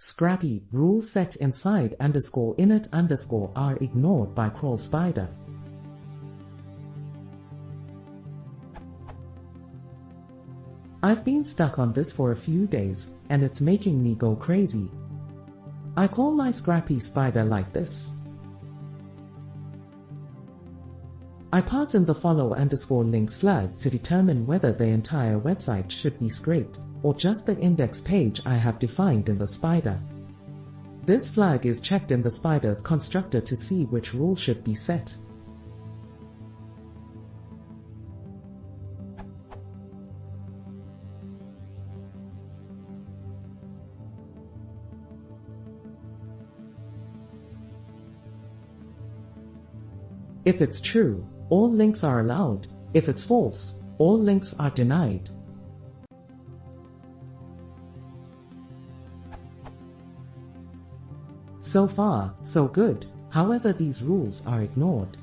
Scrapy rules set inside _init are ignored by CrawlSpider. I've been stuck on this for a few days, and it's making me go crazy. I call my Scrapy spider like this. I pass in the follow_links flag to determine whether the entire website should be scraped, or just the index page I have defined in the spider. This flag is checked in the spider's constructor to see which rule should be set. If it's true, all links are allowed. If it's false, all links are denied. So far, so good. However, these rules are ignored.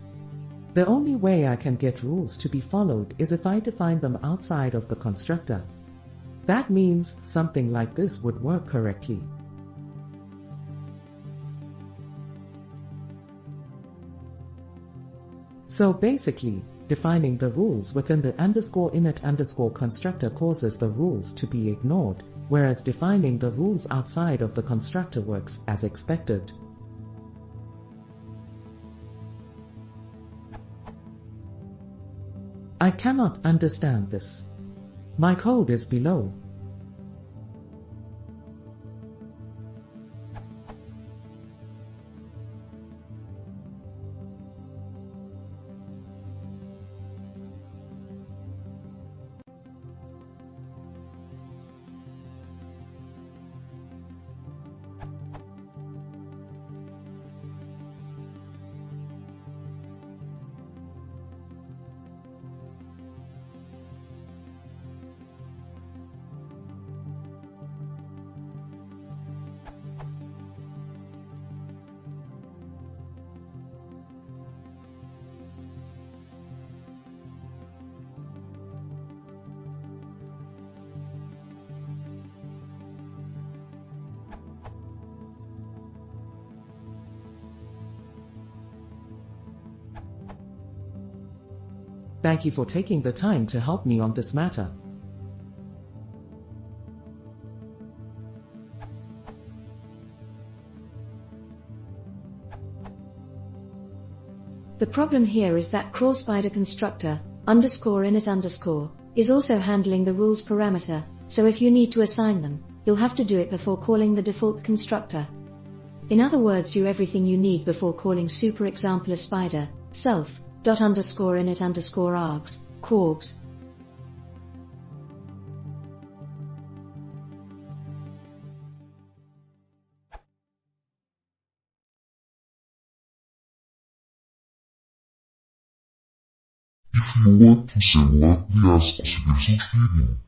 The only way I can get rules to be followed is if I define them outside of the constructor. That means something like this would work correctly. So basically, defining the rules within the _init constructor causes the rules to be ignored, whereas defining the rules outside of the constructor works as expected. I cannot understand this. My code is below. Thank you for taking the time to help me on this matter. The problem here is that CrawlSpider constructor _init_ is also handling the rules parameter, so if you need to assign them, you'll have to do it before calling the default constructor. In other words, do everything you need before calling super example spider self._init_args, quargs. If you want to see more videos, consider subscribing.